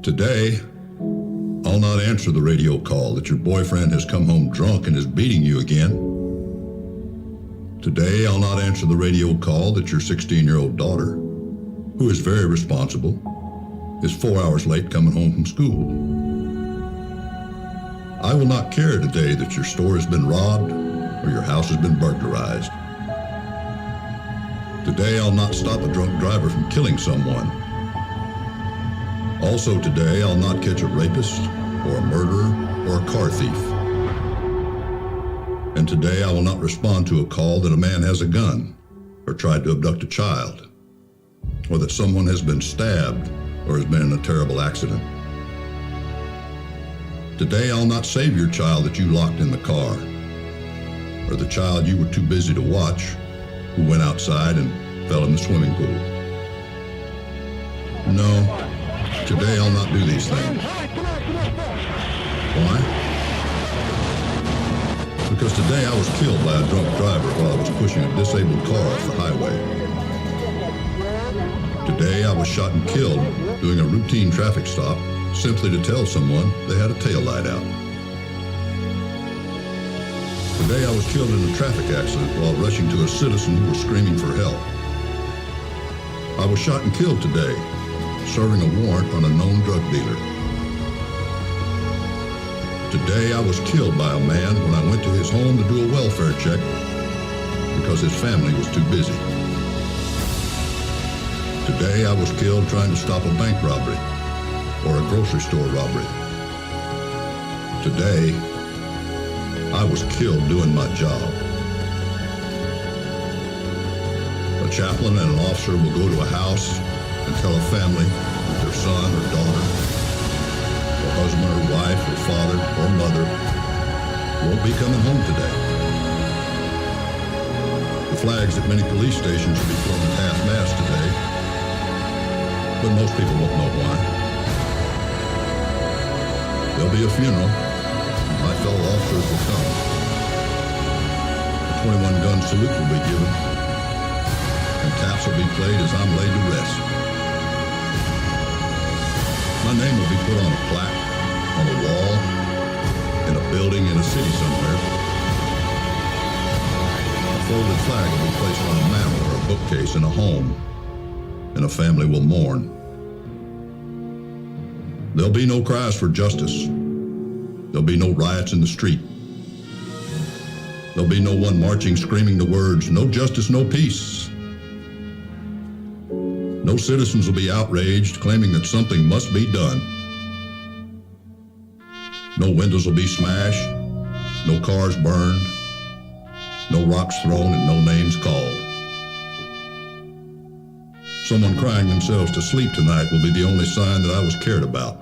Today, I'll not answer the radio call that your boyfriend has come home drunk and is beating you again. Today, I'll not answer the radio call that your 16-year-old daughter, who is very responsible, is 4 hours late coming home from school. I will not care today that your store has been robbed or your house has been burglarized. Today, I'll not stop a drunk driver from killing someone. Also today, I'll not catch a rapist or a murderer or a car thief. And today, I will not respond to a call that a man has a gun or tried to abduct a child, or that someone has been stabbed or has been in a terrible accident. Today, I'll not save your child that you locked in the car, or the child you were too busy to watch who went outside and fell in the swimming pool. No, today I'll not do these things. Why? Because today I was killed by a drunk driver while I was pushing a disabled car off the highway. Today I was shot and killed doing a routine traffic stop simply to tell someone they had a taillight out. Today I was killed in a traffic accident while rushing to a citizen who was screaming for help. I was shot and killed today, serving a warrant on a known drug dealer. Today I was killed by a man when I went to his home to do a welfare check because his family was too busy. Today I was killed trying to stop a bank robbery or a grocery store robbery. Today I was killed doing my job. A chaplain and an officer will go to a house and tell a family that their son or daughter, or husband or wife or father or mother won't be coming home today. The flags at many police stations will be flown at half-mast today, but most people won't know why. There'll be a funeral. My fellow officers will come. A 21-gun salute will be given, and taps will be played as I'm laid to rest. My name will be put on a plaque, on a wall, in a building in a city somewhere. A folded flag will be placed on a mantel or a bookcase in a home, and a family will mourn. There'll be no cries for justice. There'll be no riots in the street. There'll be no one marching screaming the words, "No justice, no peace." No citizens will be outraged, claiming that something must be done. No windows will be smashed, no cars burned, no rocks thrown, and no names called. Someone crying themselves to sleep tonight will be the only sign that I was cared about.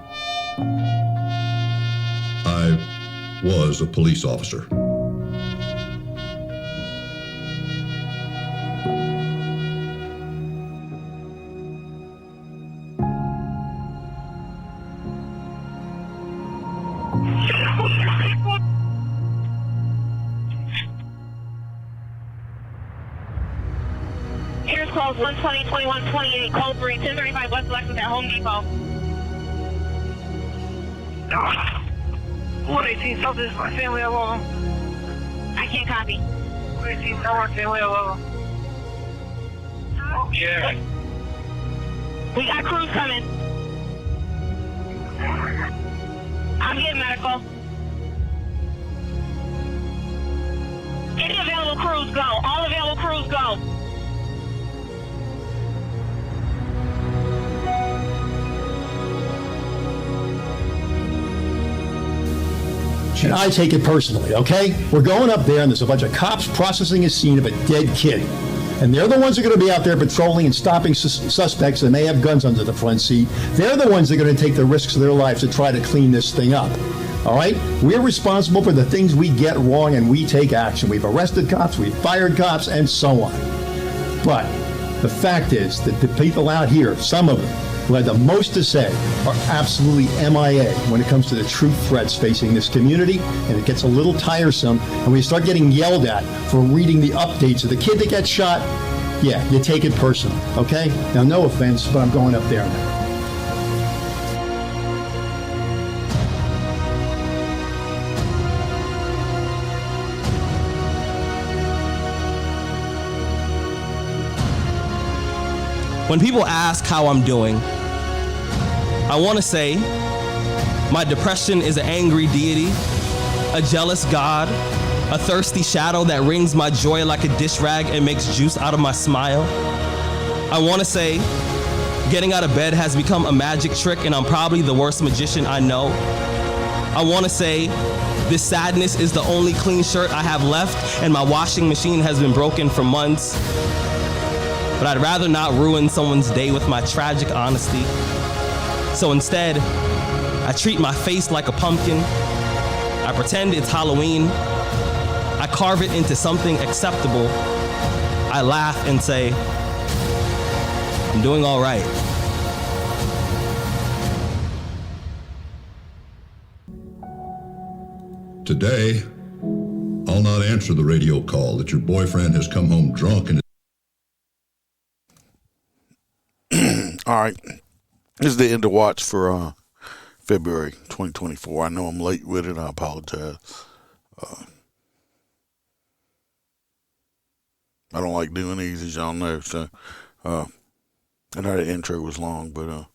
I was a police officer. Here's calls 120, 21, 28, code 3, 1035 West Lexington at Home Depot. 118, tell this my family hello. I can't copy. 118, tell my family hello. Yeah. We got crews coming. I'm getting medical. Any available crews go. All available crews go. And I take it personally, okay? We're going up there and there's a bunch of cops processing a scene of a dead kid. And they're the ones that are going to be out there patrolling and stopping suspects that may have guns under the front seat. They're the ones that are going to take the risks of their lives to try to clean this thing up. All right? We're responsible for the things we get wrong and we take action. We've arrested cops, we've fired cops, and so on. But the fact is that the people out here, some of them, who had the most to say are absolutely MIA when it comes to the true threats facing this community, and it gets a little tiresome, and we start getting yelled at for reading the updates of the kid that got shot. Yeah, you take it personal, okay? Now, no offense, but I'm going up there now. When people ask how I'm doing, I want to say my depression is an angry deity, a jealous God, a thirsty shadow that wrings my joy like a dish rag and makes juice out of my smile. I want to say getting out of bed has become a magic trick and I'm probably the worst magician I know. I want to say this sadness is the only clean shirt I have left and my washing machine has been broken for months. But I'd rather not ruin someone's day with my tragic honesty. So instead, I treat my face like a pumpkin. I pretend it's Halloween. I carve it into something acceptable. I laugh and say, I'm doing all right. Today, I'll not answer the radio call that your boyfriend has come home drunk and All right. This is the end of watch for February 2024. I know I'm late with it. I apologize. I don't like doing these, as y'all know. So, I know the intro was long, but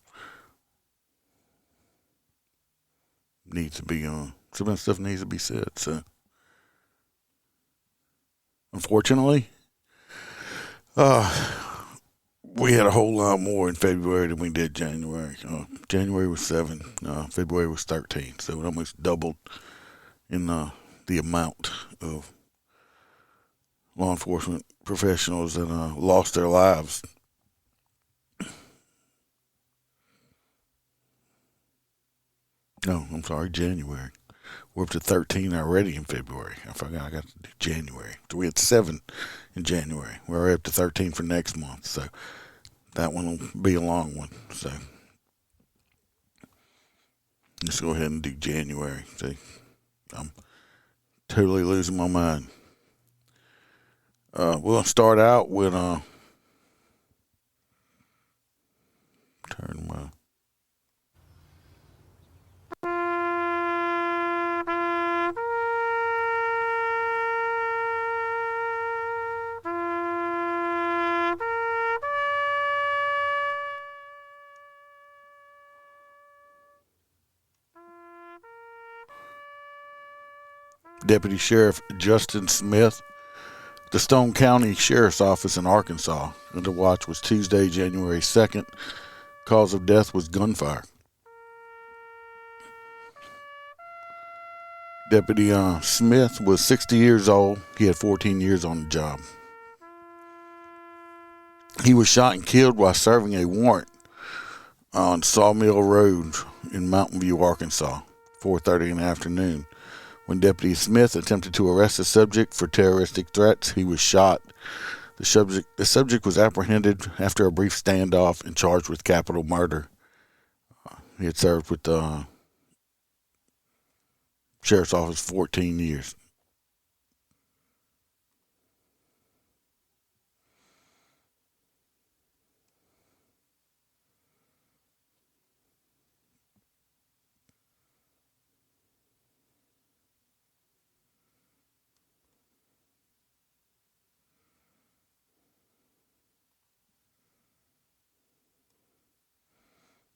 needs to be some of that stuff needs to be said. So, unfortunately, we had a whole lot more in February than we did January. January was 7, February was 13, so it almost doubled in the amount of law enforcement professionals that lost their lives. No, I'm sorry, January. We're up to 13 already in February. I forgot I got to do January. So we had 7 in January. We're up to 13 for next month. So that one will be a long one. So let's go ahead and do January. See, I'm totally losing my mind. We'll start out with turn my Deputy Sheriff Justin Smith, the Stone County Sheriff's Office in Arkansas. The watch was Tuesday, January 2nd. Cause of death was gunfire. Deputy Smith was 60 years old. He had 14 years on the job. He was shot and killed while serving a warrant on Sawmill Road in Mountain View, Arkansas, 4:30 in the afternoon. When Deputy Smith attempted to arrest the subject for terroristic threats, he was shot. The subject was apprehended after a brief standoff and charged with capital murder. He had served with the Sheriff's Office 14 years.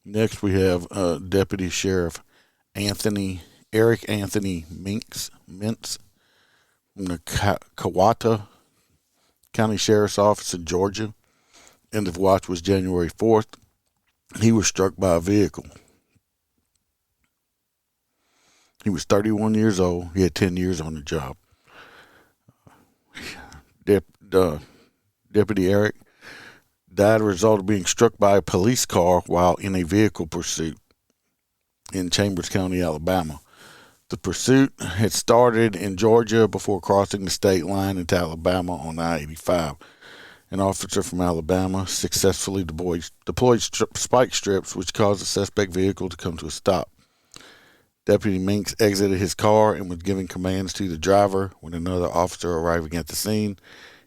Next, we have Deputy Sheriff Eric Anthony Mintz from the Kawata County Sheriff's Office in Georgia. End of watch was January 4th. He was struck by a vehicle. He was 31 years old. He had 10 years on the job. Deputy Eric died as a result of being struck by a police car while in a vehicle pursuit in Chambers County, Alabama. The pursuit had started in Georgia before crossing the state line into Alabama on I-85. An officer from Alabama successfully deployed spike strips, which caused the suspect vehicle to come to a stop. Deputy Minks exited his car and was giving commands to the driver when another officer arriving at the scene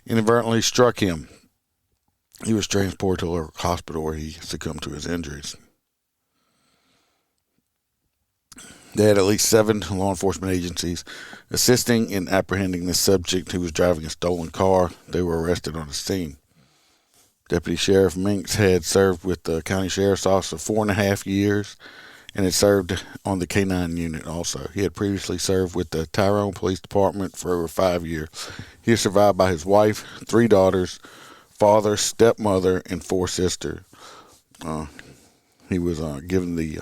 inadvertently struck him. He was transported to a hospital where he succumbed to his injuries. They had at least 7 law enforcement agencies assisting in apprehending this subject who was driving a stolen car. They were arrested on the scene. Deputy Sheriff Minks had served with the County Sheriff's Office for 4.5 years and had served on the K-9 unit also. He had previously served with the Tyrone Police Department for over 5 years. He is survived by his wife, 3 daughters, father, stepmother, and 4 sisters. He was given the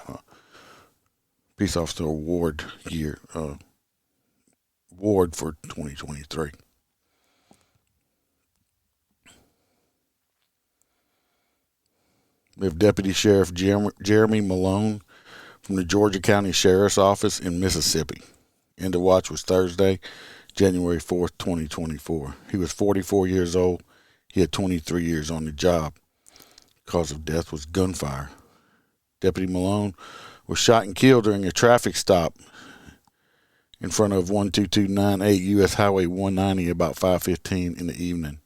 Peace Officer Award award for 2023. We have Deputy Sheriff Jeremy Malone from the Georgia County Sheriff's Office in Mississippi. End of watch was Thursday, January 4th, 2024. He was 44 years old. He had 23 years on the job. Cause of death was gunfire. Deputy Malone was shot and killed during a traffic stop in front of 12298 U.S. Highway 190 about 5:15 in the evening.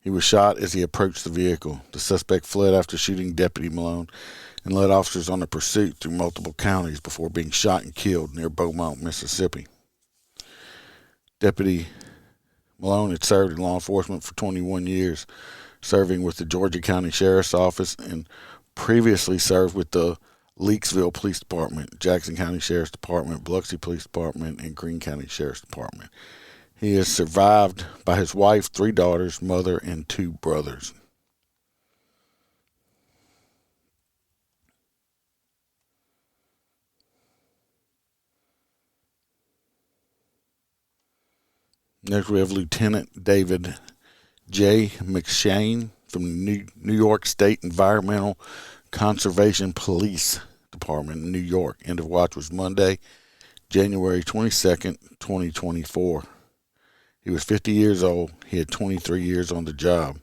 He was shot as he approached the vehicle. The suspect fled after shooting Deputy Malone and led officers on a pursuit through multiple counties before being shot and killed near Beaumont, Mississippi. Deputy Malone had served in law enforcement for 21 years, serving with the Georgia County Sheriff's Office, and previously served with the Leakesville Police Department, Jackson County Sheriff's Department, Biloxi Police Department, and Greene County Sheriff's Department. He is survived by his wife, 3 daughters, mother, and 2 brothers. Next, we have Lieutenant David J. McShane from the New York State Environmental Conservation Police Department in New York. End of watch was Monday, January 22nd, 2024. He was 50 years old. He had 23 years on the job.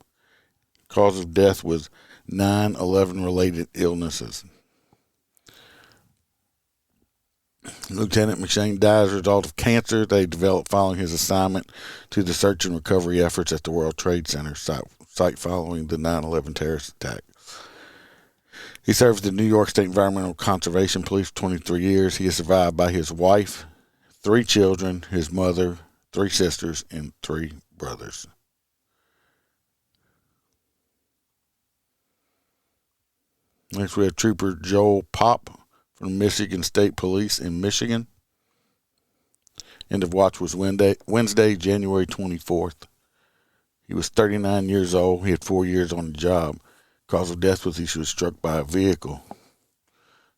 Cause of death was 9/11 related illnesses. Lieutenant McShane died as a result of cancer they developed following his assignment to the search and recovery efforts at the World Trade Center site following the 9/11 terrorist attack. He served the New York State Environmental Conservation Police for 23 years. He is survived by his wife, 3 children, his mother, 3 sisters, and 3 brothers. Next, we have Trooper Joel Pop from Michigan State Police in Michigan. End of watch was Wednesday, January 24th. He was 39 years old. He had 4 years on the job. Cause of death was he was struck by a vehicle.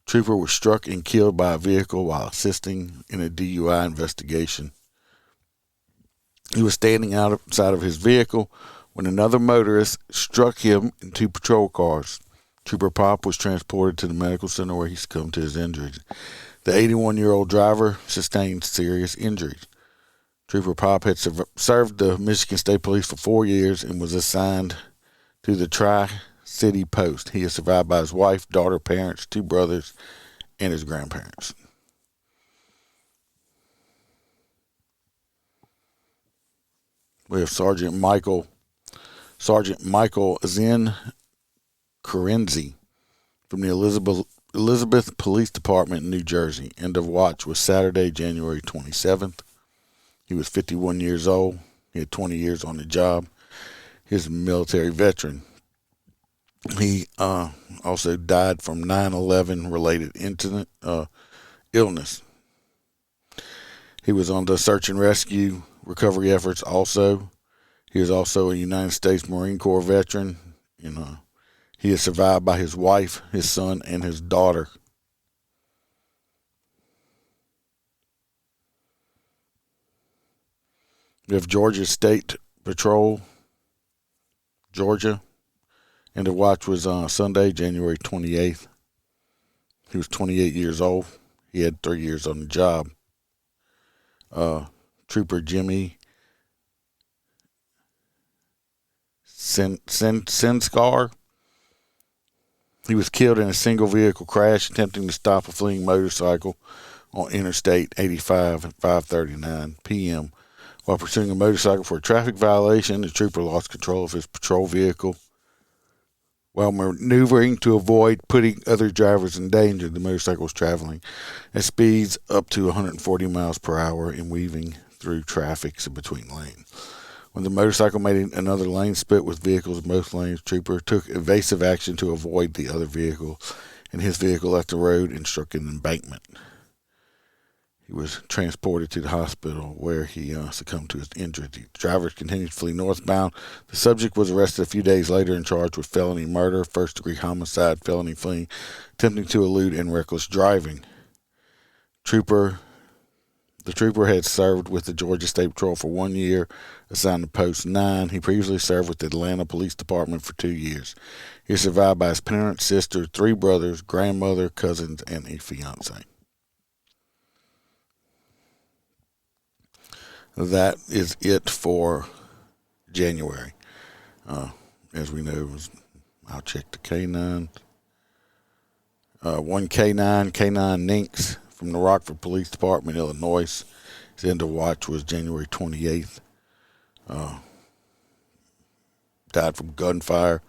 Trooper was struck and killed by a vehicle while assisting in a DUI investigation. He was standing outside of his vehicle when another motorist struck him in 2 patrol cars. Trooper Pop was transported to the medical center where he succumbed to his injuries. The 81-year-old driver sustained serious injuries. Trooper Pop had served the Michigan State Police for 4 years and was assigned to the Tri-City Post. He is survived by his wife, daughter, parents, 2 brothers, and his grandparents. We have Sergeant Michael Zen Corenzi from the Elizabeth Police Department in New Jersey. End of watch was Saturday, January 27th. He was 51 years old. He had 20 years on the job. He's a military veteran. He also died from 9/11 related illness. He was on the search and rescue recovery efforts also. He is also a United States Marine Corps veteran. He is survived by his wife, his son, and his daughter. We have Georgia State Patrol, Georgia. End of watch was Sunday, January 28th. He was 28 years old. He had 3 years on the job. Trooper Jimmy Senskar. He was killed in a single vehicle crash attempting to stop a fleeing motorcycle on Interstate 85 at 5:39 p.m. While pursuing a motorcycle for a traffic violation, the trooper lost control of his patrol vehicle. While maneuvering to avoid putting other drivers in danger, the motorcycle was traveling at speeds up to 140 miles per hour and weaving through traffic between lanes. When the motorcycle made another lane split with vehicles in both lanes, Trooper took evasive action to avoid the other vehicle, and his vehicle left the road and struck an embankment. He was transported to the hospital where he succumbed to his injuries. The driver continued to flee northbound. The subject was arrested a few days later and charged with felony murder, first-degree homicide, felony fleeing, attempting to elude, and reckless driving. The trooper had served with the Georgia State Patrol for 1 year, assigned to Post 9. He previously served with the Atlanta Police Department for 2 years. He is survived by his parents, sister, 3 brothers, grandmother, cousins, and a fiance. That is it for January. As we know, I'll check the K9. 1 K9 Ninks from the Rockford Police Department, Illinois. His end of watch was January 28th. Died from gunfire.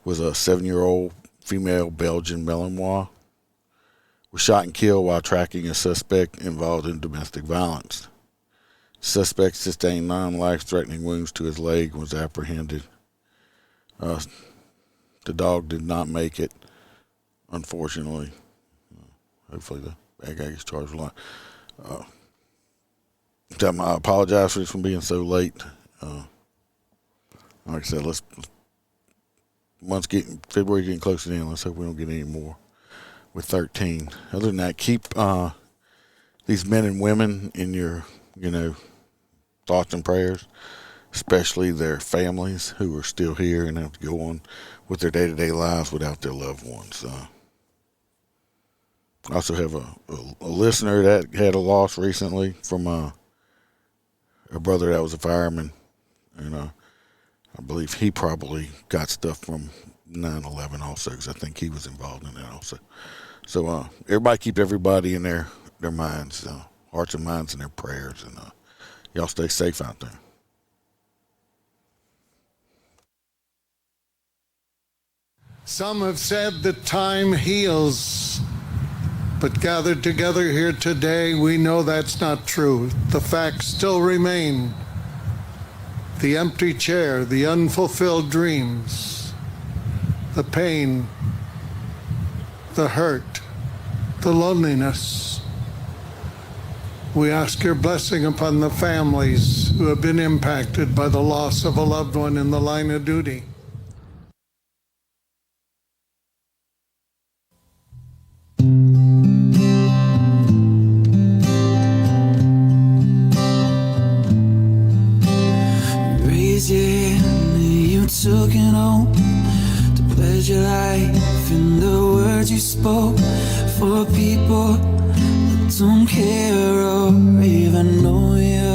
Was a 7-year-old female Belgian Malinois. Was shot and killed while tracking a suspect involved in domestic violence. Suspect sustained non-life-threatening wounds to his leg and was apprehended. The dog did not make it, unfortunately. Hopefully the bad guy gets charged with lying. I apologize for this one being so late. Like I said, February getting closer to the end. Let's hope we don't get any more with 13. Other than that, keep these men and women in your, thoughts and prayers, especially their families who are still here and have to go on with their day-to-day lives without their loved ones. I also have a listener that had a loss recently from a brother that was a fireman, and I believe he probably got stuff from 9/11 also, because I think he was involved in that also. So everybody keep everybody in their minds, hearts and minds in their prayers, and y'all stay safe out there. Some have said that time heals, but gathered together here today, we know that's not true. The facts still remain. The empty chair, the unfulfilled dreams, the pain, the hurt, the loneliness. We ask your blessing upon the families who have been impacted by the loss of a loved one in the line of duty. Raise your hand, you took an oath to pledge your life in the words you spoke for people that don't care or even know you.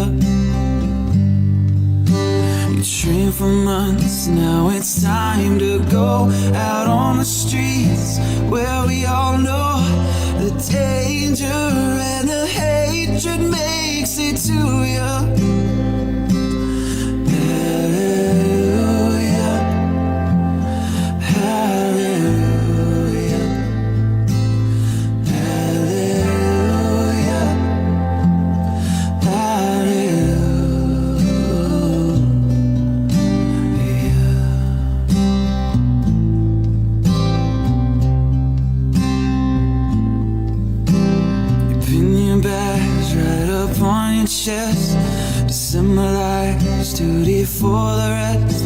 You trained for months, now it's time to go out on the streets where we all know the danger and the hatred makes it to you. Chest to symbolize duty for the rest,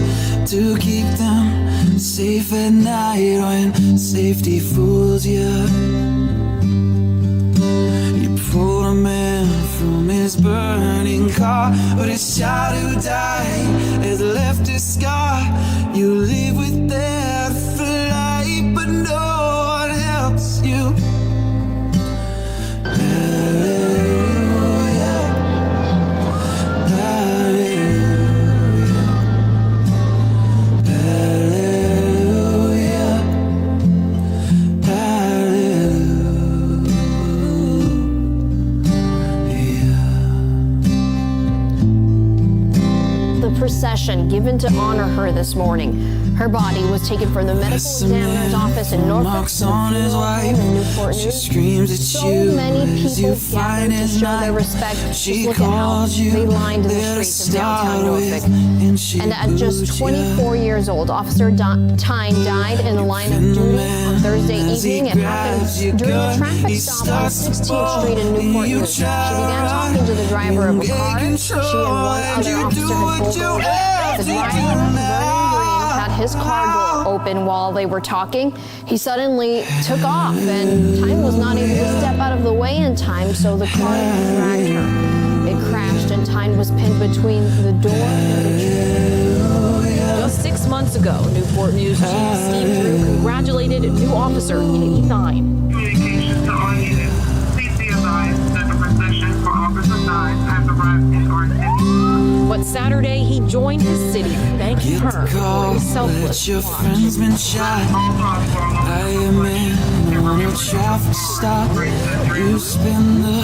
to keep them safe at night when safety fools you. You pulled a man from his burning car, but his child who died has left a scar. You live with that for life, but no one helps you. Procession given to honor her this morning Her body was taken from the medical examiner's office in Norfolk Marks to the on his funeral home wife. in Newport She News. screams at So you many as you people find gathered to his show their knife. respect. She Just look at how calls you they lined the there to streets of downtown start with, Norfolk. and she And at just boots 24 years old, Officer Tyne died in the line of duty on Thursday evening. It happened during a traffic stop on 16th Street in Newport News. She began talking to the driver of a car she and one other officer had pulled over. The driver, Vernon Green, had his car door open while they were talking. He suddenly took off, and Tyne was not able to step out of the way in time, so the car dragged her. It crashed, and Tyne was pinned between the door and the tree. Just 6 months ago, Newport News Chief Steve Drew congratulated a new officer, Katie Thine. Communications to all units. Please be advised that the procession for Officer Thine has arrived in our city. But Saturday, he joined his city, thanking her for his selfless your watch. friend's been shot by a man on a traffic stop. You spend the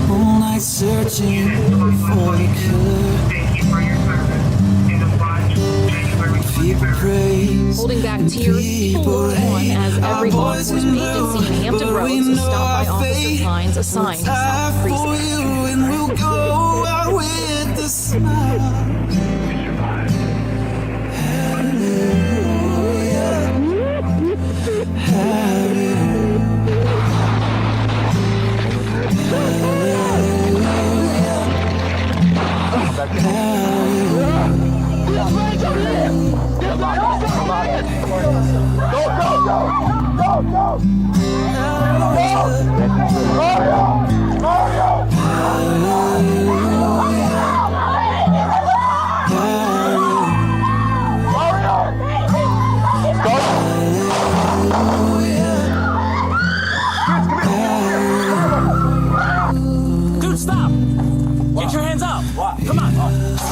whole night searching for the killer. Thank you for your service. In the watch, January 23rd. Praise Holding back tears, people looked on as every law enforcement agency in Hampton Roads stopped by Officer Tyne's assigned South for precinct. you, and we'll go out with the smile. Dude, stop! Get your hands up! Come on!